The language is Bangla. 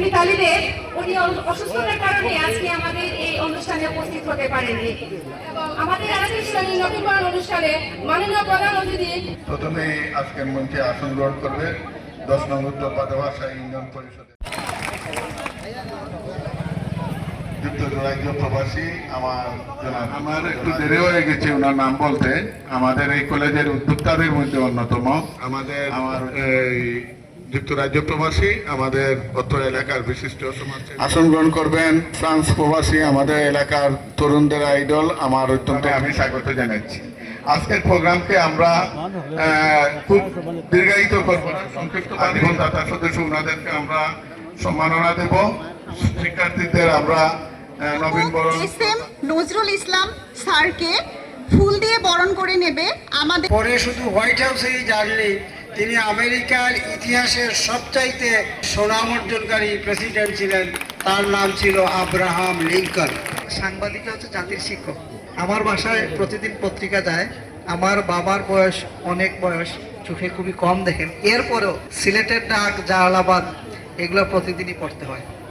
মিতালি দেব, উনি অসুস্থতার কারণে আজকে আমাদের এই অনুষ্ঠানে উপস্থিত হতে পারেননি। আমাদের আজকে নবীনবরণ অনুষ্ঠানে মাননীয় প্রধান অতিথি প্রথমে আজকের মঞ্চে আসন গ্রহণ করবে 10 নং উত্তর পাদবাসা ইউনিয়ন পরিষদের যুক্তরাজ্য প্রবাসী আমার একটু দেরি হয়ে গেছে ওনার নাম বলতে। আমাদের এই কলেজের উদ্যোক্তাদের মধ্যে অন্যতম আমার এই যুক্তরাজ্য প্রবাসী, আমাদের অত্র এলাকার বিশিষ্ট সমাজসেবী। আসন গ্রহণ করবেন ফ্রান্স প্রবাসী, আমাদের এলাকার তরুণদের আইডল। আমার অত্যন্ত আমি স্বাগত জানাচ্ছি। আজকের প্রোগ্রামকে আমরা খুব দীর্ঘায়িত করবো না, সংক্ষিপ্ত দাতা সদস্য ওনাদেরকে আমরা সম্মাননা দেব। শিক্ষার্থীদের আমরা নবীনবরণ নজরুল ইসলাম স্যারকে ফুল দিয়ে বরণ করে নেবে। আমাদের পরে শুধু হোয়াইট হাউসেই জানলে তিনি আমেরিকার ইতিহাসের সবচাইতে সুনাম অর্জনকারী প্রেসিডেন্ট ছিলেন। তার নাম ছিল আব্রাহাম লিঙ্কন। সাংবাদিকরা হচ্ছে জাতির শিক্ষক। আমার বাসায় প্রতিদিন পত্রিকা যায়। আমার বাবার বয়স অনেক বয়স, চোখে খুবই কম দেখেন, এরপরেও সিলেটের ডাক, জালালাবাদ এগুলো প্রতিদিনই পড়তে হয়।